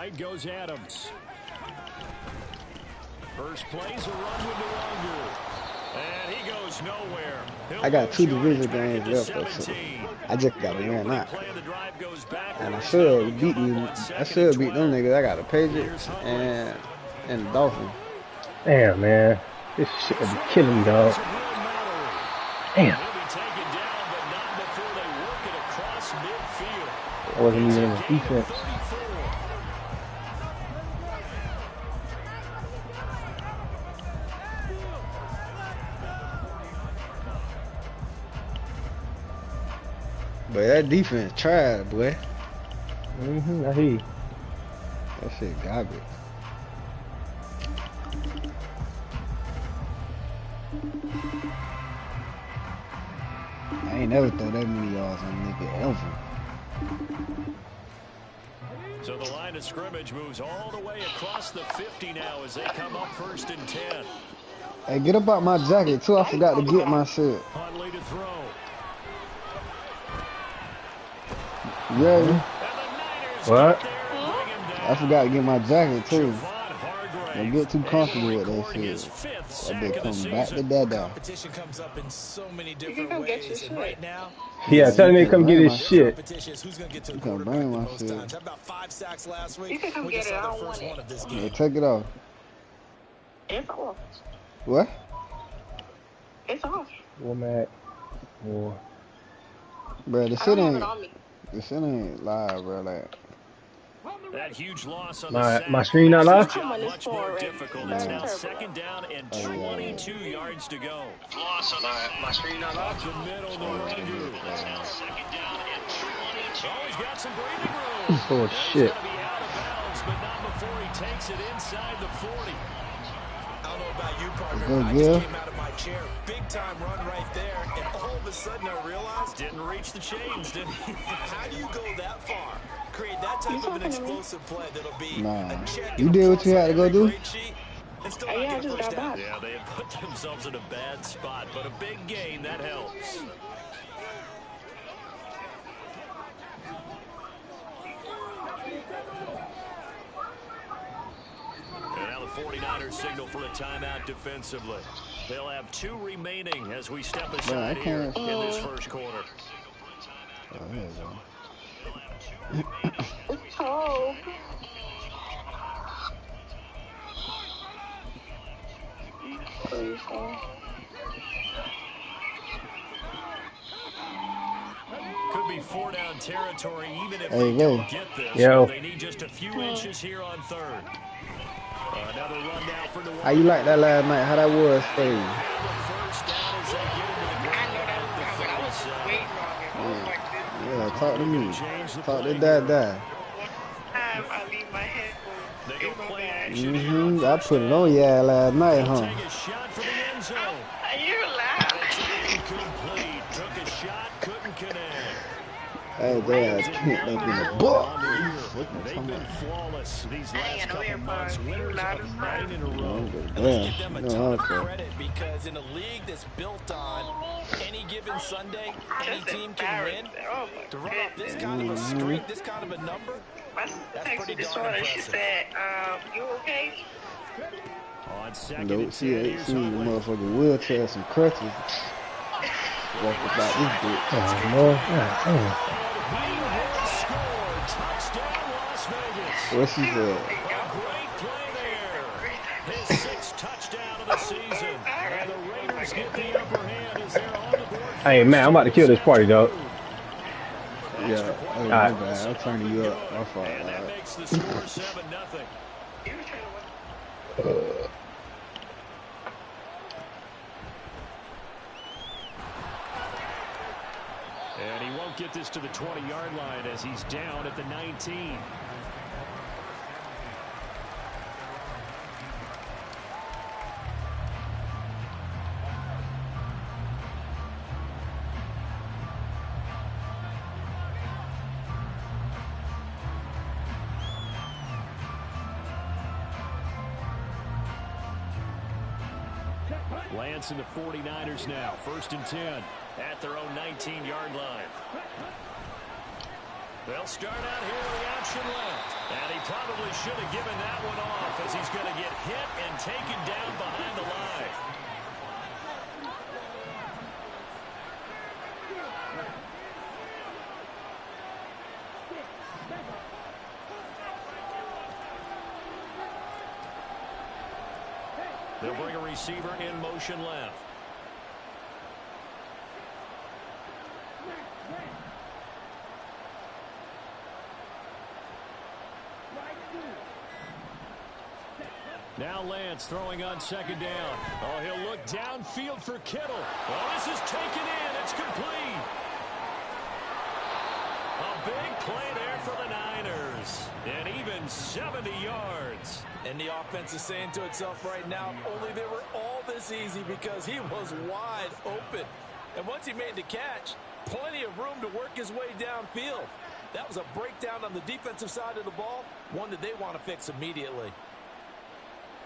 right goes Adams. First plays a run with Nwogu. And he goes nowhere. I got 2 division games left, though, so I just got to win that. And I should beat them niggas. I got the Patriots and the Dolphins. Damn, man. This shit would be killing me, dog. Damn. I wasn't even in the defense. But that defense tried, boy. I hear you. That shit garbage. I ain't never throw that many yards on a nigga ever. So the line of scrimmage moves all the way across the 50 now as they come up 1st and 10. Hey, get up out my jacket too. I forgot to get my shit. Huntley to throw. Yeah. What? I forgot to get my jacket too. Don't get too comfortable with that shit. That bitch come back to dada. Competition comes up in so many different ways, and right now, yeah, tell me to come get his shit. You can bring my shit. About 5 sacks last week. You can come get it. I don't want it. Yeah, take it off. It's off. What? It's off. Womack. Or Bro, the shit ain't live, bro. Like. That huge loss on my screen not live? much more difficult. It's now 2nd down and 22 yards to go. Loss on my screen not live. The middle, Nwogu. It's now 2nd down and 22. Oh, he's got some breathing room. Oh shit. He's gonna be out of bounds, but not before he takes it inside the 40. I don't know about you, partner. I just came out of my chair. Big time run right there, and all of a sudden I realized didn't reach the chains, did he? How do you go that far? Create that type of an explosive play that'll be a check. You did what you had to go do? Yeah, I just got back. Yeah, they had put themselves in a bad spot, but a big gain, that helps. And now the 49ers signal for a timeout defensively. They'll have 2 remaining as we step aside here in this first quarter. Oh, there you go. Oh. Could be 4-down territory even if they don't get this. Yo. They need just a few inches here on 3rd. Another run down for the How you like that last night? How that was for you? Yeah, talk to me. Talk to Dad. I leave my head. I put it on y'all last night, huh? You laugh. Hey, Dad, can't make in the book. They've been flawless these last couple months. Winners of 9 in a row. Let's give them a ton of credit because in a league that's built on any given Sunday, any team can win. To run off this kind of a streak, this kind of a number, that's pretty darn impressive. She said, you okay? On 2nd Nope, and she 10, ain't seen the motherfucking wheelchairs and crutches. Walk about this bitch. Oh, no. What she said? Great play there. His 6th touchdown of the season. And the Raiders get the upper hand as they're on the board. Hey, man, I'm about to kill this party, dog. Yeah, oh, my bad. I'm turning you up. My fault. And that makes the score 7-0. And he won't get this to the 20-yard line as he's down at the 19. Lance and the 49ers now. 1st and 10 at their own 19-yard line. They'll start out here with the option left. And he probably should have given that one off as he's going to get hit and taken down behind the line. They'll bring a receiver in motion left. Now Lance throwing on second down. Oh, he'll look downfield for Kittle. Oh, this is taken in. It's complete. A big play there for the Niners. And even 70 yards. And the offense is saying to itself right now, only they were all this easy because he was wide open. And once he made the catch, plenty of room to work his way downfield. That was a breakdown on the defensive side of the ball, one that they want to fix immediately.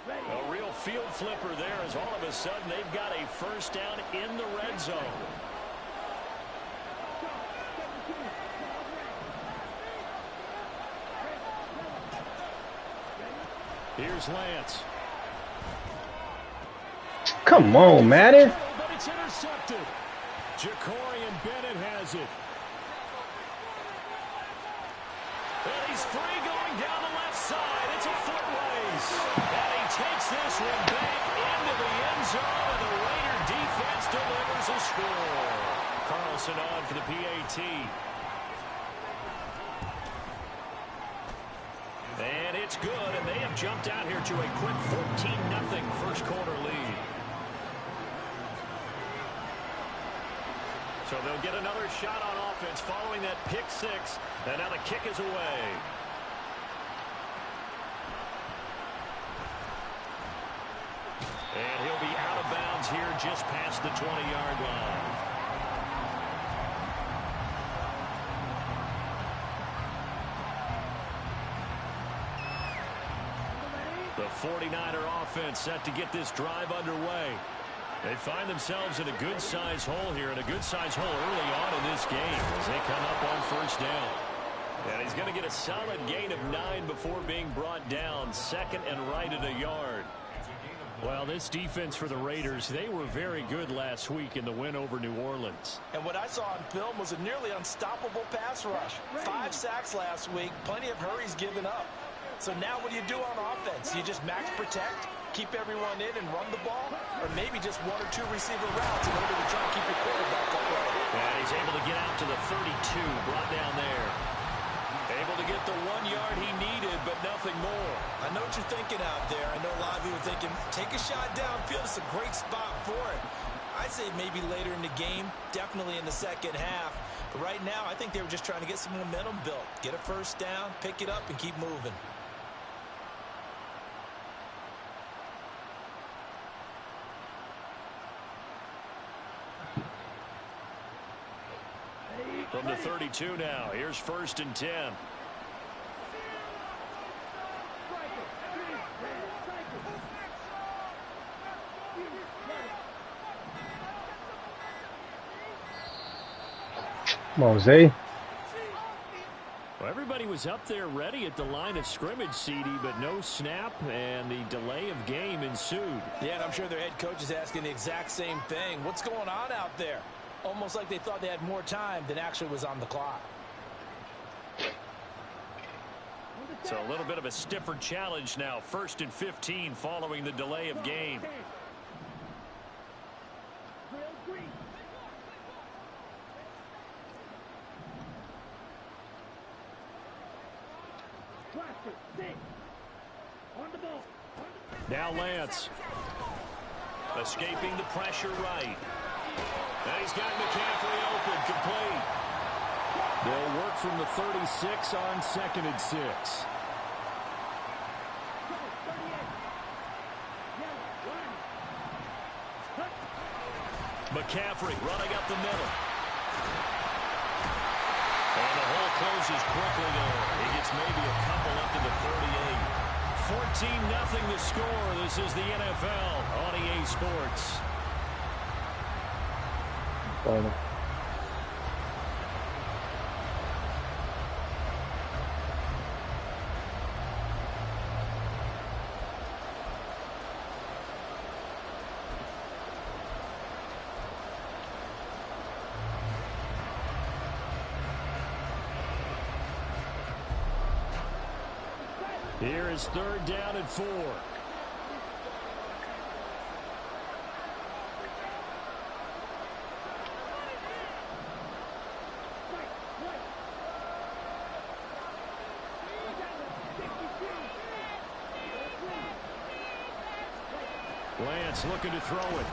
A real field flipper there as all of a sudden they've got a first down in the red zone. Here's Lance. Come on, Madden. But it's intercepted. Jacorian Bennett has it. And he's free going down the left side. It's a foot race. And he takes this one back into the end zone, and the Raider defense delivers a score. Carlson on for the PAT. And it's good, and they have jumped out here to a quick 14-0 first quarter lead. So they'll get another shot on offense following that pick six, and now the kick is away. And he'll be out of bounds here just past the 20-yard line. The 49er offense set to get this drive underway. They find themselves in a good-sized hole here, and a good-sized hole early on in this game as they come up on first down. And he's going to get a solid gain of 9 before being brought down, second and right at a yard. Well, this defense for the Raiders, they were very good last week in the win over New Orleans. And what I saw on film was a nearly unstoppable pass rush. 5 sacks last week, plenty of hurries given up. So now what do you do on offense? You just max protect, keep everyone in and run the ball, or maybe just 1 or 2 receiver routes in order to try and keep your quarterback upright. And he's able to get out to the 32, brought down there. Able to get the 1 yard he needed, but nothing more. I know what you're thinking out there. I know a lot of you are thinking, take a shot downfield. It's a great spot for it. I'd say maybe later in the game, definitely in the second half. But right now, I think they were just trying to get some momentum built. Get a first down, pick it up, and keep moving. From the 32 now, here's first and 10. Come on, Zay. Well, everybody was up there ready at the line of scrimmage, CD, but no snap, and the delay of game ensued. Yeah, and I'm sure their head coach is asking the exact same thing. What's going on out there? Almost like they thought they had more time than actually was on the clock. So a little bit of a stiffer challenge now. First and 15 following the delay of game. Now Lance. Escaping the pressure right. And he's got McCaffrey open, complete. They'll work from the 36 on second and 6. McCaffrey running up the middle. And the hole closes quickly there. He gets maybe a couple up to the 38. 14-0 the score. This is the NFL on EA Sports. Here is 3rd down and 4. Lance looking to throw it.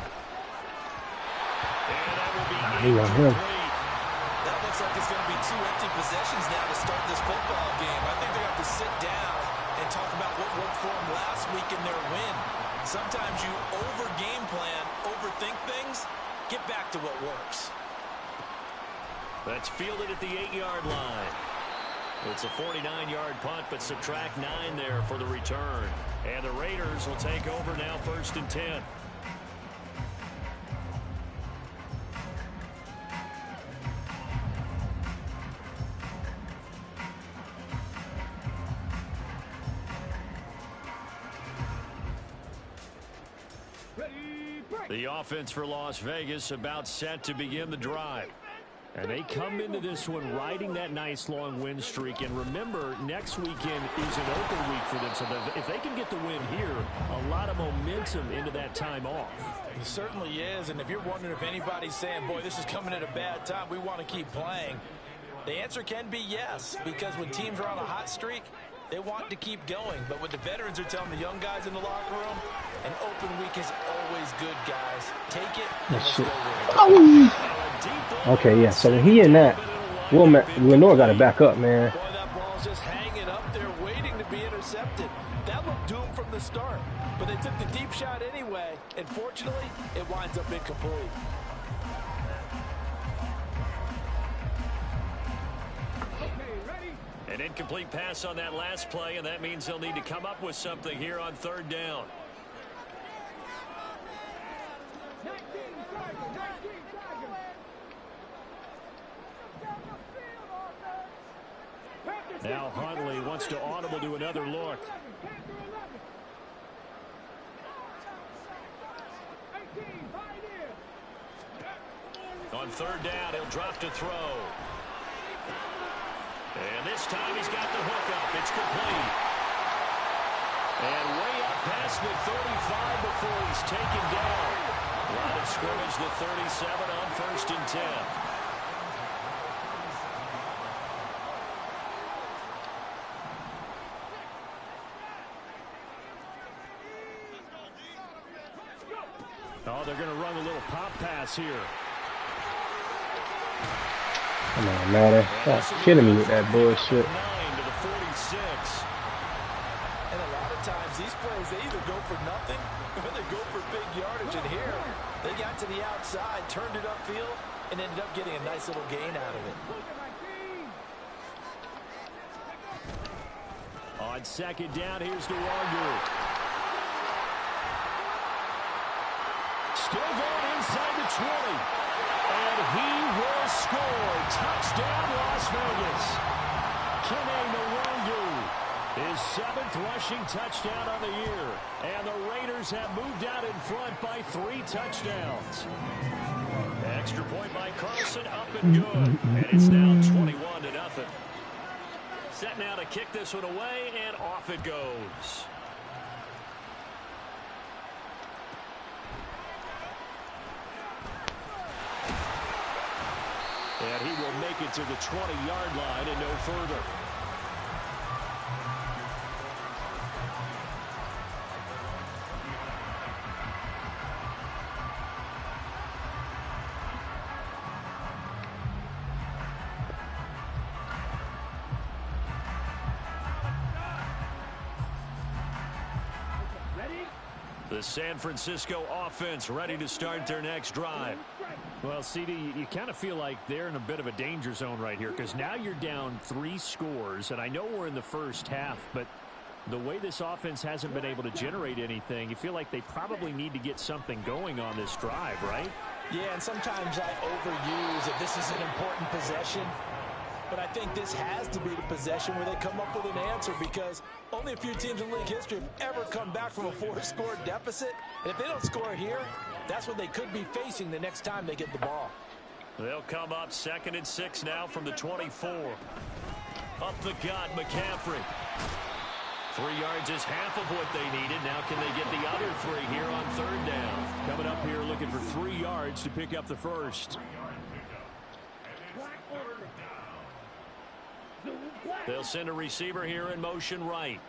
And that will be incomplete. That looks like it's going to be 2 empty possessions now to start this football game. I think they're going to have to sit down and talk about what worked for them last week in their win. Sometimes you over-game plan, overthink things, get back to what works. That's fielded at the 8-yard line. It's a 49-yard punt, but subtract 9 there for the return. And the Raiders will take over now, 1st and 10. The offense for Las Vegas about set to begin the drive. And they come into this one riding that nice long win streak. And remember, next weekend is an open week for them. So if they can get the win here, a lot of momentum into that time off. It certainly is. And if you're wondering if anybody's saying, boy, this is coming at a bad time, we want to keep playing, the answer can be yes. Because when teams are on a hot streak, they want to keep going. But what the veterans are telling the young guys in the locker room, an open week is always good, guys. Take it and let's go with it. Okay, yeah. So when he in that, Lenore got to back up, man. Boy, that ball's just hanging up there waiting to be intercepted. That looked doomed from the start. But they took the deep shot anyway. And fortunately, it winds up incomplete. An incomplete pass on that last play, and that means they'll need to come up with something here on 3rd down. Now Huntley wants to audible to another look. On 3rd down, he'll drop to throw. And this time he's got the hook up. It's complete. And way up past the 35 before he's taken down. Line of scrimmage, the 37 on 1st and 10. Oh, they're going to run a little pop pass here. Come on, man. Stop kidding me with that bullshit. 9 to the 46. And a lot of times these plays, they either go for nothing or they go for big yardage. And here, they got to the outside, turned it upfield, and ended up getting a nice little gain out of it. On 2nd down, here's Nwangu. Still going inside the 20. And he will score. Touchdown, Las Vegas. Kene Nwangu, his 7th rushing touchdown on the year. And the Raiders have moved out in front by 3 touchdowns. Extra point by Carlson, up and good. And it's now 21-0. Set now to kick this one away, and off it goes. And he will make it to the 20-yard line and no further. The San Francisco offense ready to start their next drive. Well, CD, you kind of feel like they're in a bit of a danger zone right here because now you're down 3 scores, and I know we're in the first half, but the way this offense hasn't been able to generate anything, you feel like they probably need to get something going on this drive, right? Yeah, and sometimes I overuse that this is an important possession. But I think this has to be the possession where they come up with an answer because only a few teams in league history have ever come back from a 4-score deficit. And if they don't score here, that's what they could be facing the next time they get the ball. They'll come up 2nd and 6 now from the 24. Up the gut, McCaffrey. 3 yards is half of what they needed. Now can they get the other 3 here on 3rd down? Coming up here looking for 3 yards to pick up the first. They'll send a receiver here in motion right.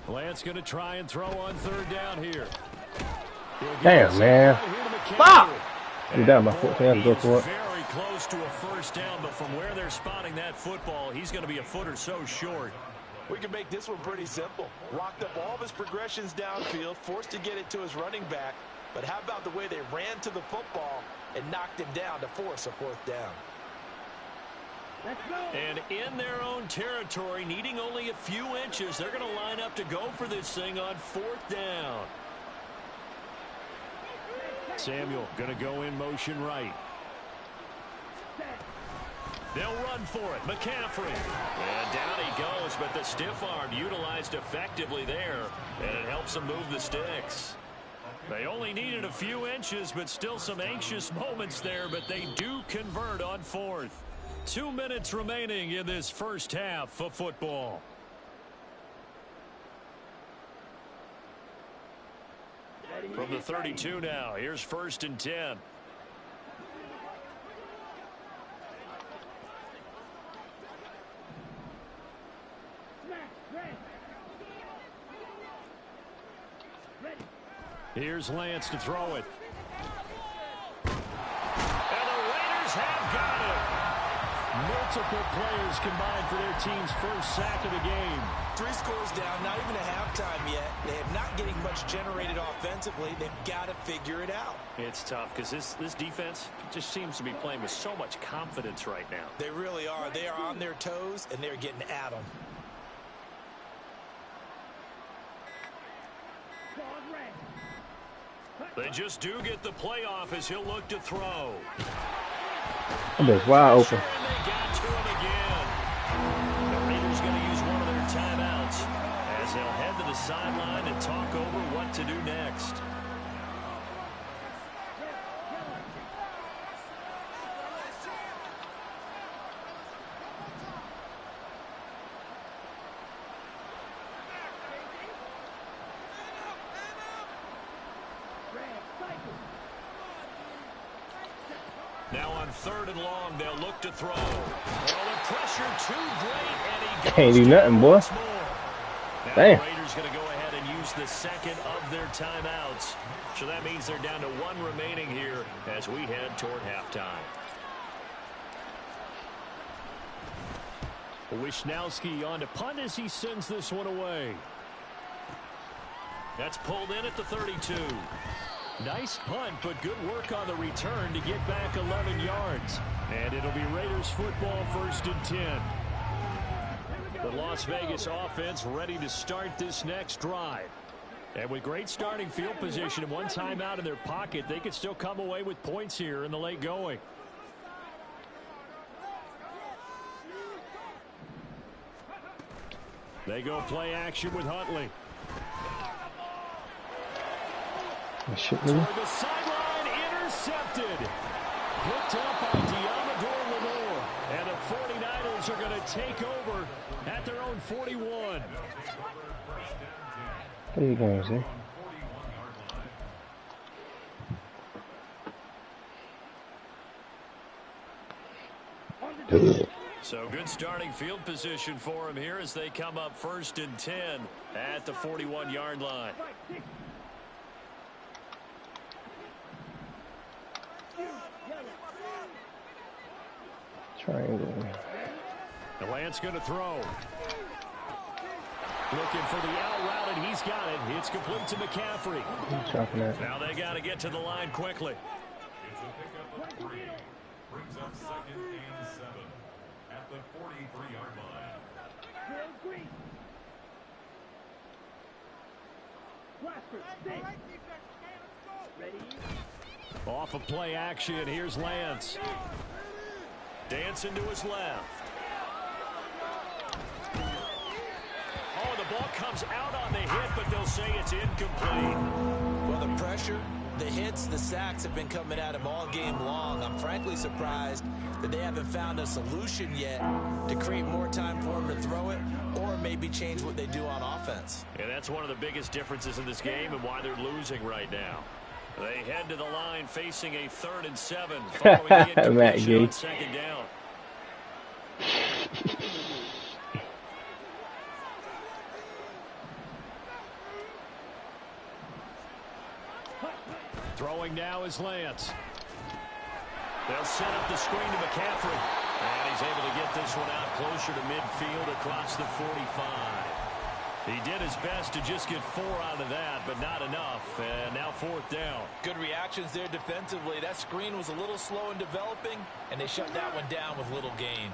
Lance going to try and throw on 3rd down here. Damn, man. Stop! I'm down by 14. I have to go for it. Very close to a first down, but from where they're spotting that football, he's going to be a foot or so short. We can make this one pretty simple. Locked up all of his progressions downfield, forced to get it to his running back. But how about the way they ran to the football and knocked him down to force a 4th down? And in their own territory, needing only a few inches, they're going to line up to go for this thing on 4th down. Samuel going to go in motion right. They'll run for it. McCaffrey. And down he goes, but the stiff arm utilized effectively there, and it helps them move the sticks. They only needed a few inches, but still some anxious moments there, but they do convert on 4th. 2 minutes remaining in this first half of football. From the 32 now, here's 1st and 10. Here's Lance to throw it. And the Raiders have got it. Multiple players combined for their team's first sack of the game. 3 scores down, not even a halftime yet. They are not getting much generated offensively. They've got to figure it out. It's tough because this defense just seems to be playing with so much confidence right now. They really are. They are on their toes, and they're getting at them. They just do get the playoff as he'll look to throw. I'm just wide open. And they got to him again. The Raiders going to use one of their timeouts as they'll head to the sideline and talk over what to do next. Now on 3rd and long, they'll look to throw. Well, the pressure too great, and he can't do nothing, boy. Now Damn. the Raiders going to go ahead and use the second of their timeouts. So that means they're down to 1 remaining here as we head toward halftime. Wisnowski on to punt as he sends this one away. That's pulled in at the 32. Nice punt, but good work on the return to get back 11 yards. And it'll be Raiders football 1st and 10. The Las Vegas offense ready to start this next drive. And with great starting field position and 1 timeout in their pocket, they could still come away with points here in the late going. They go play action with Huntley. Shit, Toward the sideline, intercepted. Picked up by Deommodore Lenoir. And the 49ers are going to take over at their own 41. There you go, see? So good starting field position for him here as they come up 1st and 10 at the 41-yard line. Triangle. The Lance going to throw. Looking for the out route, and he's got it. It's complete to McCaffrey. Now they got to get to the line quickly. It's a pickup of 3. Brings up 2nd and 7 at the 43-yard line. Off of play action, here's Lance. Dancing to his left. Oh, the the ball comes out on the hit, but they'll say it's incomplete. Well, the pressure, the hits, the sacks have been coming at him all game long. I'm frankly surprised that they haven't found a solution yet to create more time for him to throw it or maybe change what they do on offense. And that's one of the biggest differences in this game and why they're losing right now. They head to the line facing a 3rd and 7 following the incompletion on 2nd down. Throwing now is Lance. They'll set up the screen to McCaffrey. And he's able to get this one out closer to midfield across the 45. He did his best to just get 4 out of that, but not enough. And now 4th down. Good reactions there defensively. That screen was a little slow in developing, and they shut that one down with little gain.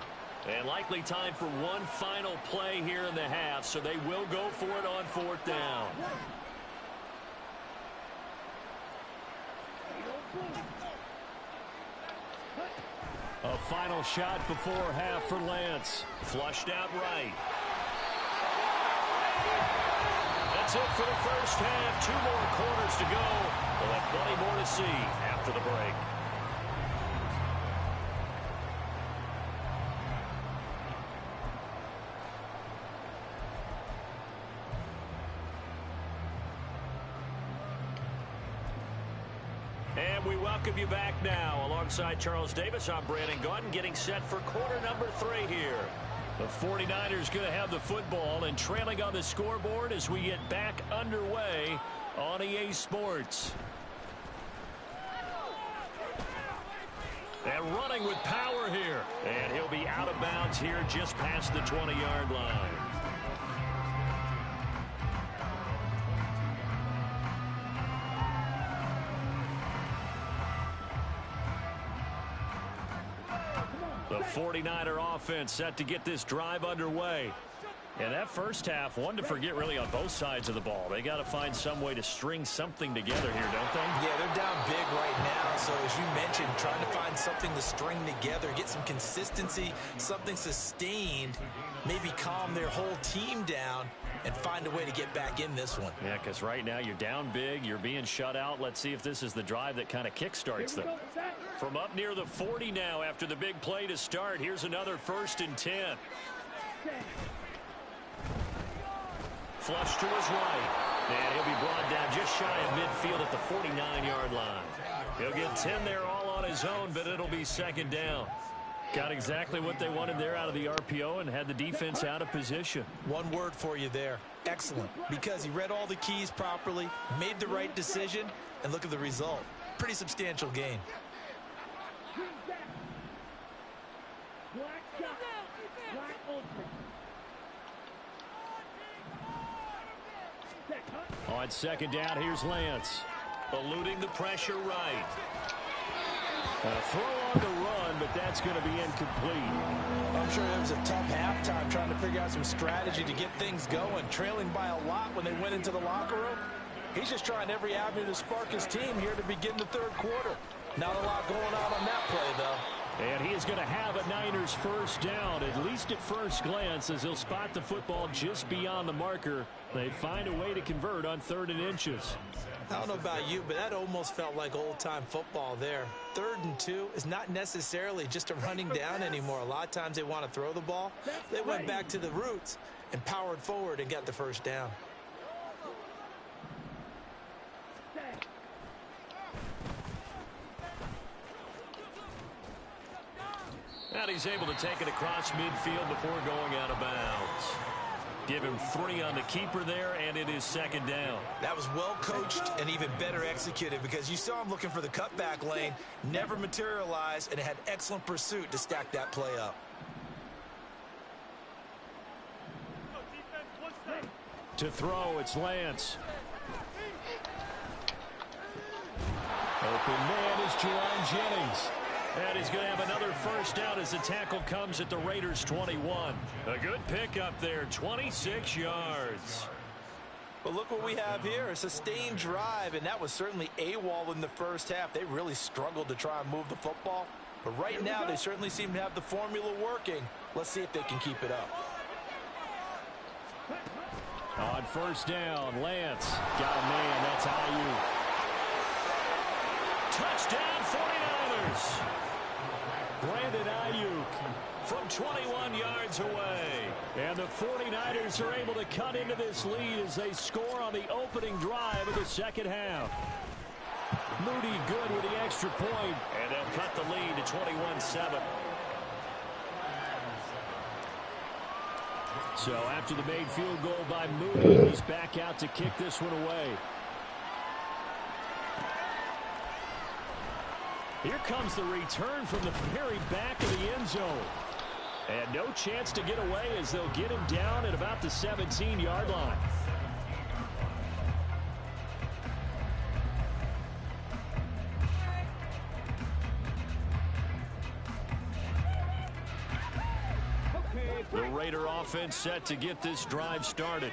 And likely time for one final play here in the half, so they will go for it on 4th down. A final shot before half for Lance. Flushed out right. That's it for the first half. 2 more quarters to go. We'll have plenty more to see after the break. And we welcome you back now. Alongside Charles Davis, I'm Brandon Gaudin, getting set for quarter number 3 here. The 49ers going to have the football and trailing on the scoreboard as we get back underway on EA Sports. And running with power here. And he'll be out of bounds here just past the 20-yard line. The 49er offense set to get this drive underway. And that first half, one to forget really on both sides of the ball. They got to find some way to string something together here, don't they? Yeah, they're down big right now. So as you mentioned, trying to find something to string together, get some consistency, something sustained, maybe calm their whole team down and find a way to get back in this one. Yeah, because right now you're down big, you're being shut out. Let's see if this is the drive that kind of kickstarts them. From up near the 40 now after the big play to start, here's another 1st and 10. Flush to his right. And he'll be brought down just shy of midfield at the 49-yard line. He'll get 10 there all on his own, but it'll be 2nd down. Got exactly what they wanted there out of the RPO and had the defense out of position. One word for you there. Excellent. Because he read all the keys properly, made the right decision, and look at the result. Pretty substantial gain. On 2nd down, here's Lance. Eluding the pressure right. A throw on the run, but that's going to be incomplete. I'm sure it was a tough halftime trying to figure out some strategy to get things going. Trailing by a lot when they went into the locker room. He's just trying every avenue to spark his team here to begin the 3rd quarter. Not a lot going on that play, though. And he is going to have a Niners 1st down, at least at first glance, as he'll spot the football just beyond the marker. They find a way to convert on 3rd and inches. I don't know about you, but that almost felt like old-time football there. 3rd and 2 is not necessarily just a running down anymore. A lot of times they want to throw the ball. They went back to the roots and powered forward and got the 1st down. And he's able to take it across midfield before going out of bounds. Give him 3 on the keeper there, and it is 2nd down. That was well coached and even better executed because you saw him looking for the cutback lane, never materialized, and had excellent pursuit to stack that play up. To throw, it's Lance. Open man is Jerron Jennings. And he's going to have another 1st down as the tackle comes at the Raiders' 21. A good pickup there, 26 yards. But look what we have here, a sustained drive, and that was certainly AWOL in the first half. They really struggled to try and move the football. But right now, they certainly seem to have the formula working. Let's see if they can keep it up. On first down, Lance got a man. That's Ayuk. Touchdown 49ers. Brandon Ayuk from 21 yards away. And the 49ers are able to cut into this lead as they score on the opening drive of the second half. Moody good with the extra point, and they'll cut the lead to 21-7. So after the made field goal by Moody, he's back out to kick this one away. Here comes the return from the very back of the end zone. And no chance to get away as they'll get him down at about the 17-yard line. The Raider offense set to get this drive started.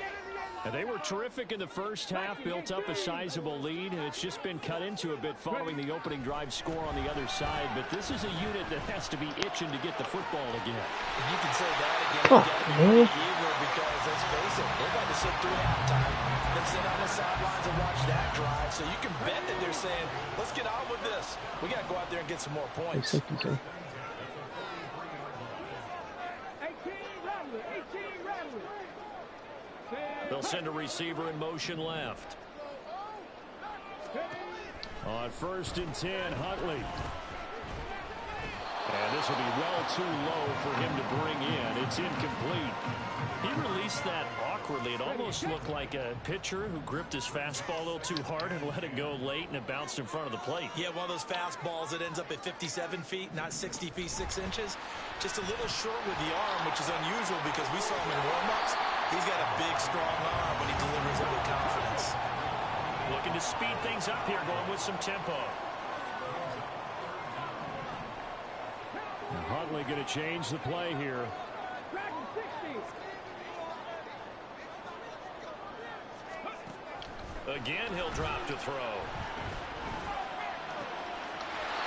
And they were terrific in the first half, built up a sizable lead, and it's just been cut into a bit following the opening drive score on the other side. But this is a unit that has to be itching to get the football again. You can say that again. You got to be pretty eager because, let's face it, they've had to sit through halftime, then sit on the sidelines and watch that drive. So you can bet that they're saying, let's get on with this. We got to go out there and get some more points. They'll send a receiver in motion left. On first and 10, Huntley. And this will be well too low for him to bring in. It's incomplete. He released that awkwardly. It almost looked like a pitcher who gripped his fastball a little too hard and let it go late, and it bounced in front of the plate. Yeah, one of those fastballs that ends up at 57 feet, not 60 feet, 6 inches. Just a little short with the arm, which is unusual because we saw him in warm-ups. He's got a big, strong arm when he delivers it with confidence. Looking to speed things up here, going with some tempo. And Huntley going to change the play here. Again, he'll drop to throw.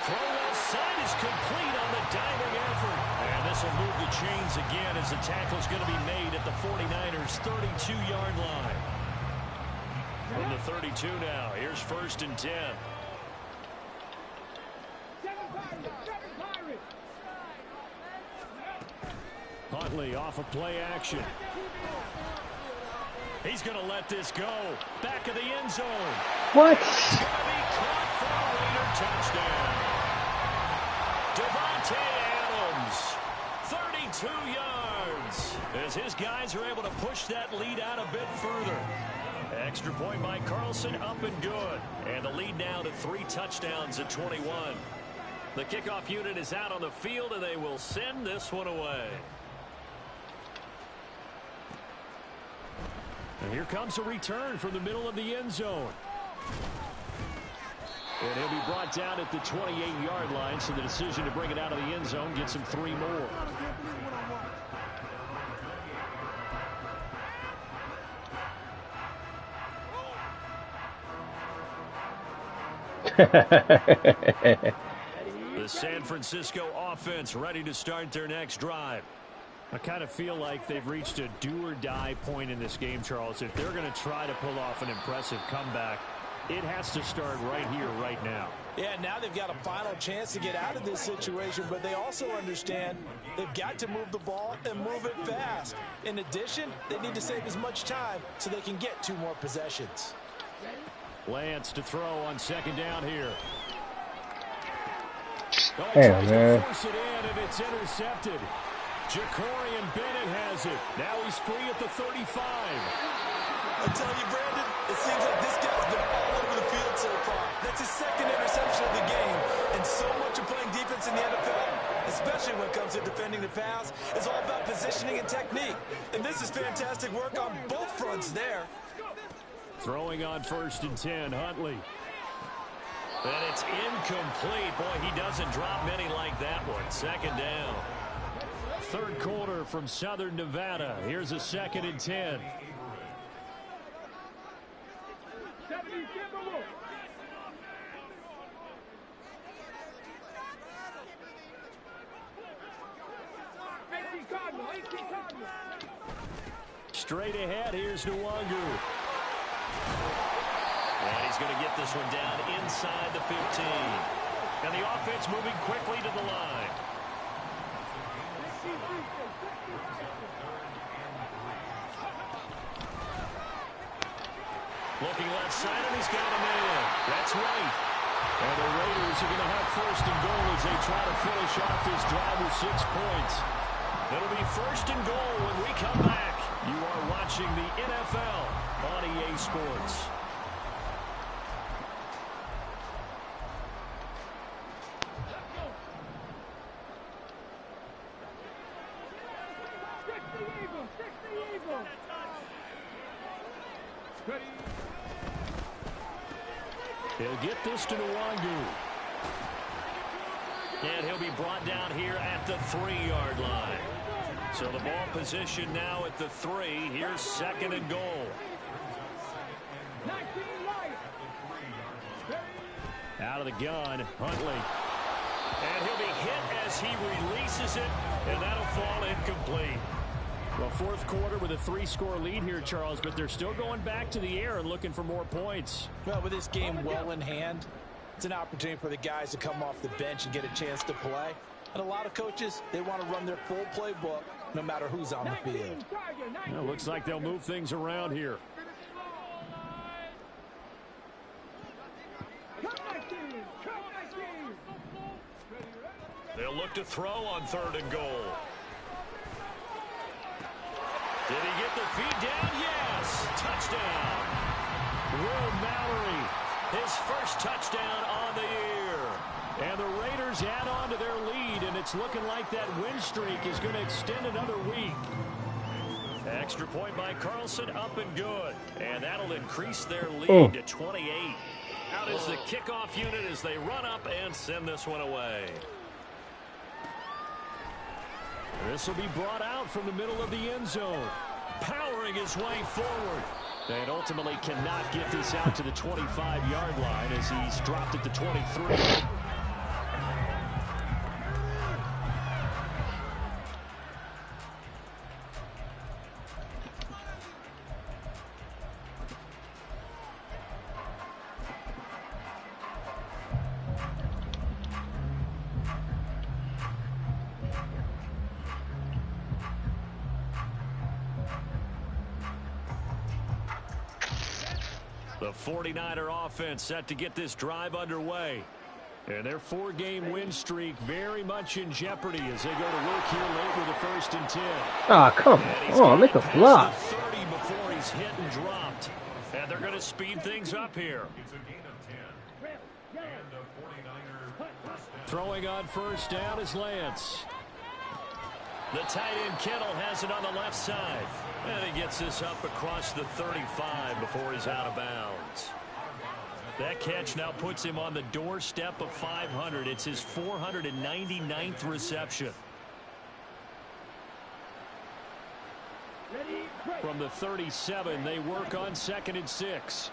Throw outside is complete on the diving effort. And this will move the chains again as the tackle's going to be made at the 49ers' 32-yard line. From the 32 now, here's first and 10. Huntley off of play action. He's going to let this go. Back of the end zone. What? It's going to be caught for a Raider touchdown. Devontae Adams, 32 yards. As his guys are able to push that lead out a bit further. Extra point by Carlson, up and good. And the lead now to 3 touchdowns at 21. The kickoff unit is out on the field, and they will send this one away. And here comes a return from the middle of the end zone. And he'll be brought down at the 28-yard line, so the decision to bring it out of the end zone gets him 3 more. The San Francisco offense ready to start their next drive. I kind of feel like they've reached a do-or-die point in this game, Charles. If they're going to try to pull off an impressive comeback, it has to start right here, right now. Yeah, now they've got a final chance to get out of this situation, but they also understand they've got to move the ball and move it fast. In addition, they need to save as much time so they can get 2 more possessions. Lance to throw on second down here. Damn, man. Force it in, and it's intercepted. Jacorian Bennett has it. Now he's free at the 35. I tell you, Brandon, it seems like this guy's been all over the field so far. That's his 2nd interception of the game. And so much of playing defense in the NFL, especially when it comes to defending the pass, is all about positioning and technique. And this is fantastic work on both fronts there. Throwing on first and 10, Huntley. And it's incomplete. Boy, he doesn't drop many like that one. Second down. Third quarter from Southern Nevada. Here's a 2nd and 10. Straight ahead, here's Nwangu. And he's going to get this one down inside the 15. And the offense moving quickly to the line. Looking left side, and he's got a man. That's right. And the Raiders are going to have first and goal as they try to finish off this drive with 6 points. It'll be first and goal when we come back. You are watching the NFL on EA Sports. He'll get this to Nwangu. And he'll be brought down here at the 3-yard line. So the ball position now at the 3. Here's second and goal. Out of the gun, Huntley. And he'll be hit as he releases it, and that'll fall incomplete. Well, fourth quarter with a 3-score lead here, Charles, but they're still going back to the air and looking for more points. Well, with this game well in hand, it's an opportunity for the guys to come off the bench and get a chance to play. And a lot of coaches, they want to run their full playbook no matter who's on the field. Well, looks like they'll move things around here. They'll look to throw on 3rd and goal. Did he get the feet down? Yes! Touchdown! Will Mallory, his first touchdown on the year. And the Raiders add on to their lead, and it's looking like that win streak is going to extend another week. Extra point by Carlson, up and good. And that'll increase their lead to 28. Out is the kickoff unit as they run up and send this one away. This will be brought out from the middle of the end zone. Powering his way forward. And ultimately cannot get this out to the 25-yard line as he's dropped at the 23. The 49er offense set to get this drive underway. And their 4-game win streak very much in jeopardy as they go to work here late with a 1st and 10. Ah, come on, make a block. 30 before he's hit and dropped. And they're going to speed things up here. It's a gain of 10. And a 49er first down. Throwing on first down is Lance. The tight end Kittle has it on the left side. And he gets this up across the 35 before he's out of bounds. That catch now puts him on the doorstep of 500. It's his 499th reception. From the 37, they work on 2nd and 6.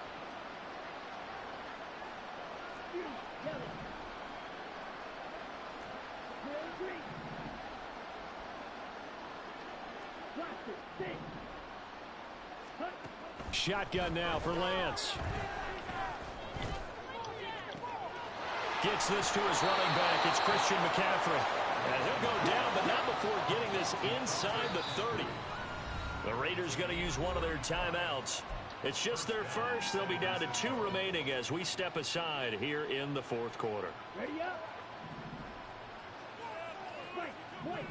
Shotgun now for Lance. Gets this to his running back. It's Christian McCaffrey. And he'll go down, but not before getting this inside the 30. The Raiders going to use one of their timeouts. It's just their first. They'll be down to 2 remaining as we step aside here in the 4th quarter. Ready up. Wait.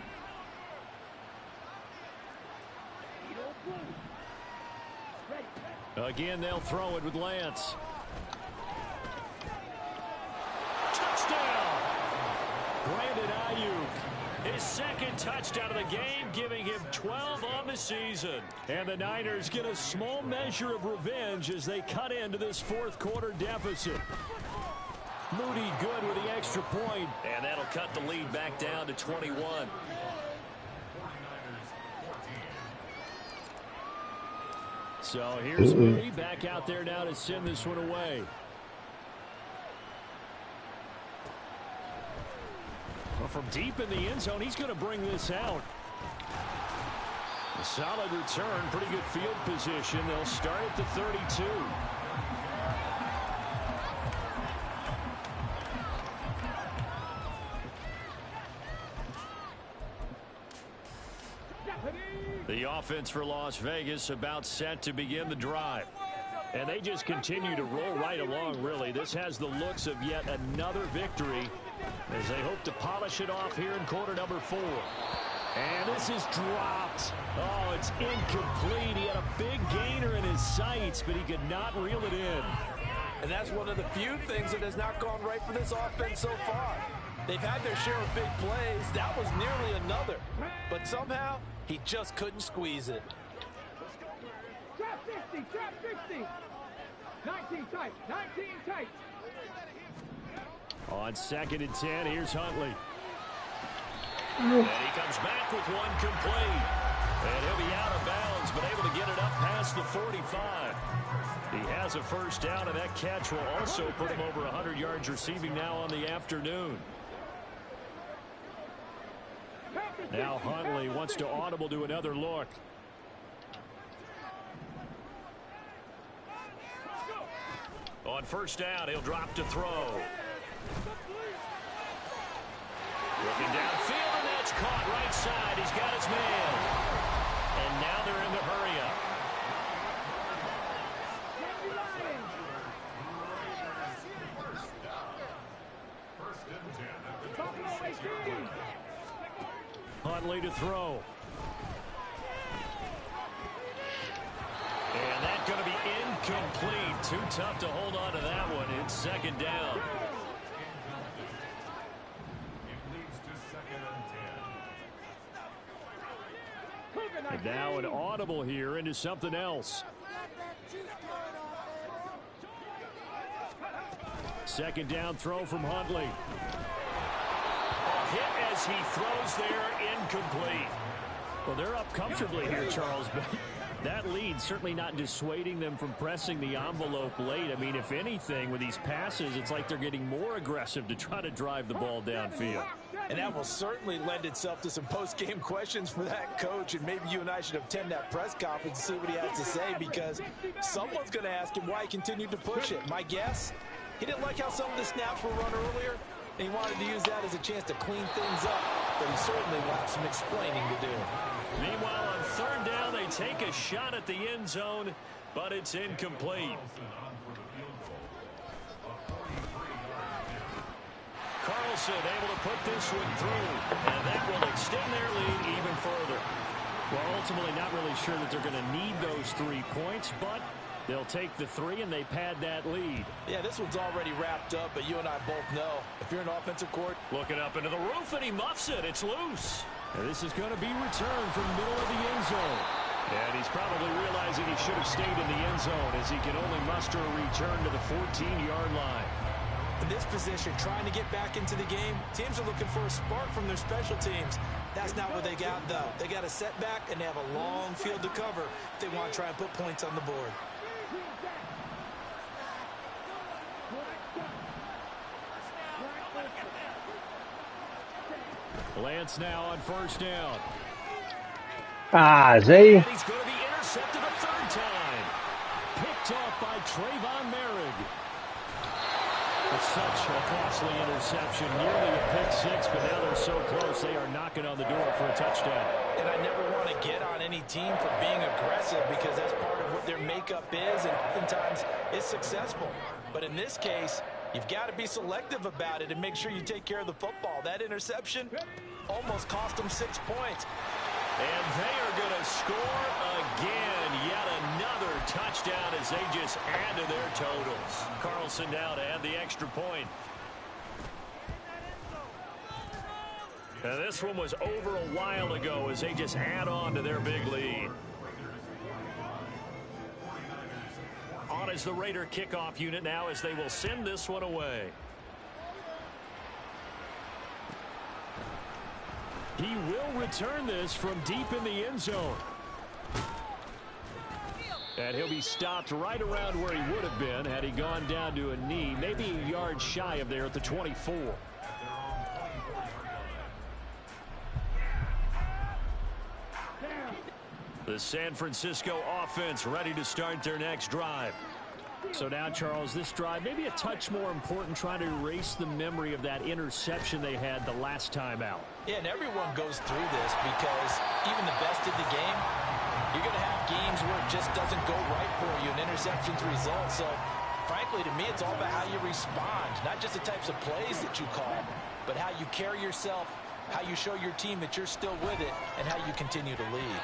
Again, they'll throw it with Lance. Touchdown! Brandon Ayuk, his 2nd touchdown of the game, giving him 12 on the season. And the Niners get a small measure of revenge as they cut into this 4th quarter deficit. Moody good with the extra point. And that'll cut the lead back down to 21. So here's Moody back out there now to send this one away. Well, from deep in the end zone, he's going to bring this out. A solid return, pretty good field position. They'll start at the 32. The offense for Las Vegas about set to begin the drive. And they just continue to roll right along, really. This has the looks of yet another victory as they hope to polish it off here in quarter number 4. And this is dropped. Oh, it's incomplete. He had a big gainer in his sights, but he could not reel it in. And that's one of the few things that has not gone right for this offense so far. They've had their share of big plays. That was nearly another. But somehow, he just couldn't squeeze it. Trap 60, trap 60. 19 tight, 19 tight. On 2nd and 10, here's Huntley. And he comes back with one complete. And he'll be out of bounds, but able to get it up past the 45. He has a first down, and that catch will also put him over 100 yards receiving now on the afternoon. Now Huntley wants to audible to another look. On first down, he'll drop to throw. Looking downfield, and that's caught right side. He's got his man. And now they're in the hurry-up. Huntley to throw. And that's going to be incomplete. Too tough to hold on to that one. It's 2nd down. And now an audible here into something else. 2nd down throw from Huntley. A hit as he throws there, incomplete. Well, they're up comfortably here, Charles, but that lead certainly not dissuading them from pressing the envelope late. I mean, if anything, with these passes, it's like they're getting more aggressive to try to drive the ball downfield. And that will certainly lend itself to some post-game questions for that coach, and maybe you and I should attend that press conference and see what he has to say, because someone's going to ask him why he continued to push it. My guess, he didn't like how some of the snaps were run earlier, and he wanted to use that as a chance to clean things up, but he certainly will have some explaining to do. Meanwhile, on 3rd down, they take a shot at the end zone, but it's incomplete. Carlson able to put this one through, and that will extend their lead even further. Well, ultimately not really sure that they're going to need those 3 points, but they'll take the 3 and they pad that lead. Yeah, this one's already wrapped up, but you and I both know if you're an offensive court. Looking up into the roof, and he muffs it. It's loose. And this is going to be returned from the middle of the end zone. And he's probably realizing he should have stayed in the end zone as he can only muster a return to the 14-yard line. In this position, trying to get back into the game, teams are looking for a spark from their special teams. That's not what they got, though. They got a setback, and they have a long field to cover if they want to try and put points on the board. Lance now on first down. Zay. And he's going to be intercepted a 3rd time. Picked off by Trayvon Merrick. It's such a costly interception. Nearly a pick 6, but now they're so close they are knocking on the door for a touchdown. And I never want to get on any team for being aggressive because that's part of what their makeup is, and oftentimes it's successful. But in this case, you've got to be selective about it and make sure you take care of the football. That interception almost cost them 6 points. And they are going to score again. Yet another touchdown as they just add to their totals. Carlson now to add the extra point. Now this one was over a while ago as they just add on to their big lead. On is the Raider kickoff unit now as they will send this one away. He will return this from deep in the end zone. And he'll be stopped right around where he would have been had he gone down to a knee, maybe a yard shy of there at the 24. The San Francisco offense ready to start their next drive. So now, Charles, this drive maybe a touch more important, trying to erase the memory of that interception they had the last time out. Yeah, and everyone goes through this because even the best of the game, you're going to have games where it just doesn't go right for you, and interceptions result. So, frankly, to me, it's all about how you respond, not just the types of plays that you call, but how you carry yourself, how you show your team that you're still with it, and how you continue to lead.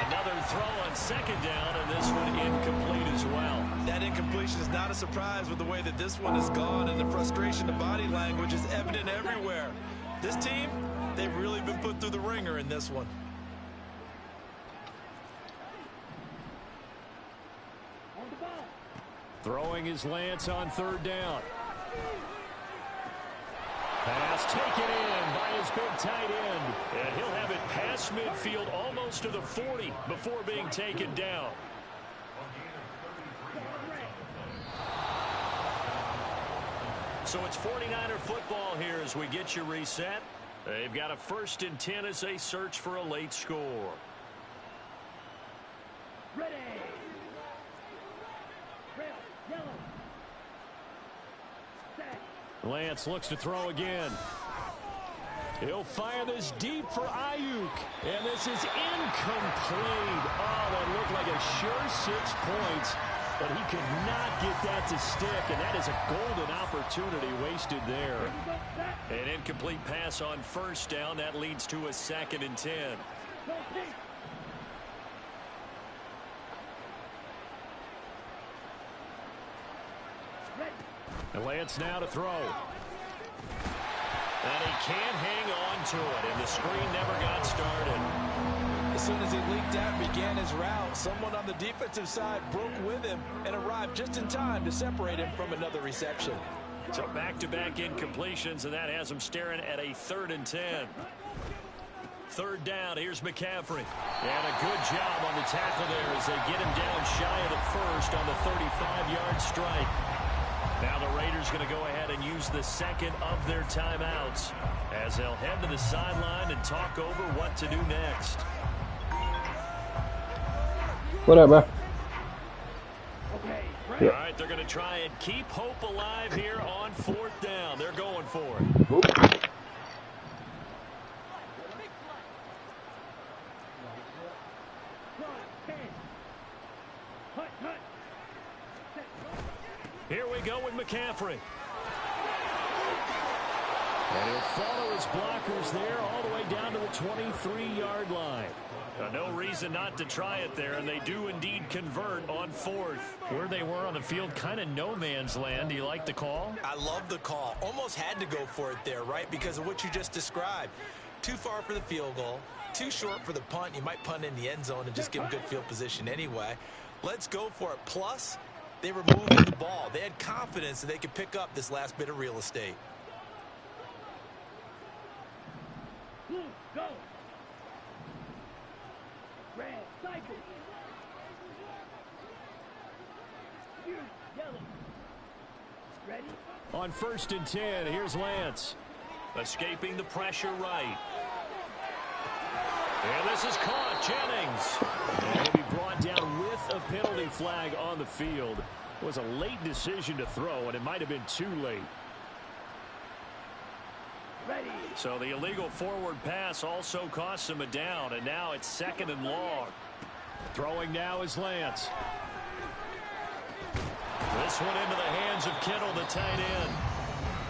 Another throw on second down, and this one incomplete as well. That incompletion is not a surprise with the way that this one has gone, and the frustration, the body language is evident everywhere. This team, they've really been put through the ringer in this one. Throwing is Lance on third down. Pass taken in by his big tight end. And he'll have it past midfield almost to the 40 before being taken down. So it's 49er football here as we get you reset. They've got a 1st and 10 as they search for a late score. Ready. Red, yellow. Set. Lance looks to throw again. He'll fire this deep for Ayuk. And this is incomplete. Oh, that looked like a sure 6 points. But he could not get that to stick. And that is a golden opportunity wasted there. An incomplete pass on 1st down. That leads to a 2nd and 10. And Lance now to throw. And he can't hang on to it, and the screen never got started. As soon as he leaked out and began his route, someone on the defensive side broke with him and arrived just in time to separate him from another reception. So back-to-back incompletions, and that has him staring at a 3rd and 10. 3rd down, here's McCaffrey. And a good job on the tackle there as they get him down shy of the 1st on the 35-yard strike. Now the Raiders going to go ahead and use the 2nd of their timeouts as they'll head to the sideline and talk over what to do next. What up, bro? Okay. All right, they're going to try and keep hope alive here on 4th down. They're going for it. Here we go with McCaffrey. And he'll follow his blockers there all the way down to the 23-yard line. No reason not to try it there, and they do indeed convert on 4th. Where they were on the field, kind of no man's land. Do you like the call? I love the call. Almost had to go for it there, right? Because of what you just described. Too far for the field goal. Too short for the punt. You might punt in the end zone and just give them good field position anyway. Let's go for it. Plus, they were moving the ball. They had confidence that they could pick up this last bit of real estate. Blue, go. Red, cycle. You, yellow. Ready? On 1st and 10, here's Lance. Escaping the pressure right. And this is caught. Jennings. And he'll be brought down with a penalty flag on the field. It was a late decision to throw, and it might have been too late. Ready. So the illegal forward pass also cost him a down, and now it's 2nd and long. Throwing now is Lance. This one into the hands of Kittle, the tight end.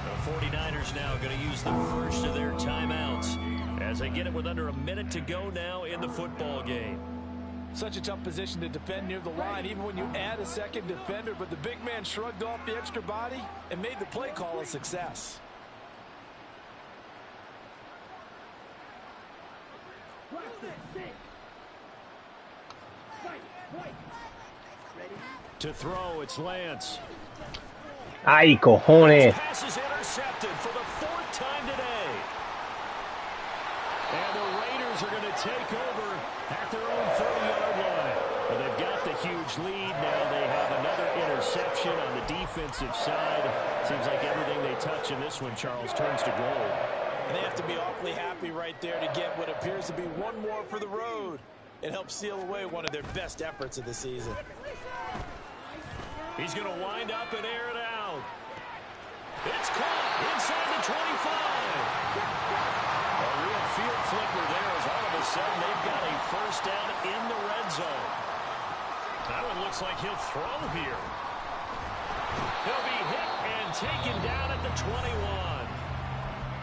The 49ers now going to use the 1st of their timeouts as they get it with under a minute to go now in the football game. Such a tough position to defend near the line, even when you add a 2nd defender, but the big man shrugged off the extra body and made the play call a success. To throw, it's Lance. Ay, cojones. Pass is intercepted for the 4th time today. And the Raiders are going to take over at their own 30-yard line. Well, they've got the huge lead now. They have another interception on the defensive side. Seems like everything they touch in this one, Charles, turns to gold. And they have to be awfully happy right there to get what appears to be one more for the road. It helped seal away one of their best efforts of the season. He's going to wind up and air it out. It's caught inside the 25. A real field flipper there as all of a sudden they've got a first down in the red zone. That one looks like he'll throw here. He'll be hit and taken down at the 21.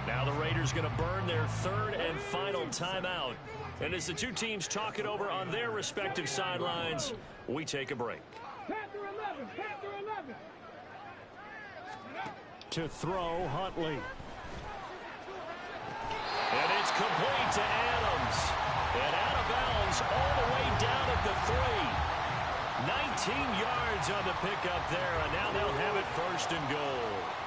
Now the Raiders going to burn their third and final timeout. And as the two teams talk it over on their respective sidelines, we take a break. Panther 11, Panther 11. To throw, Huntley. And it's complete to Adams. And out of bounds all the way down at the 3. 19 yards on the pickup there, and now they'll have it first and goal.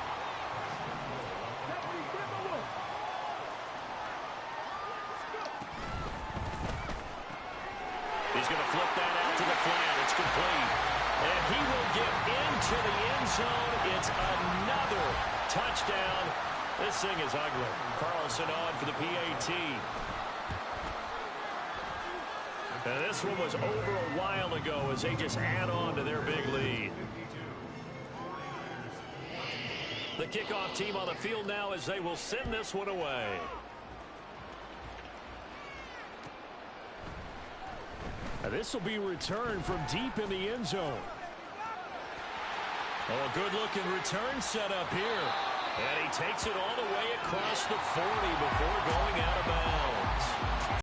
He's going to flip that out to the flat. It's complete. And he will get into the end zone. It's another touchdown. This thing is ugly. Carlson on for the PAT. And this one was over a while ago as they just add on to their big lead. The kickoff team on the field now as they will send this one away. And this will be returned from deep in the end zone. Oh, a good-looking return set up here. And he takes it all the way across the 40 before going out of bounds.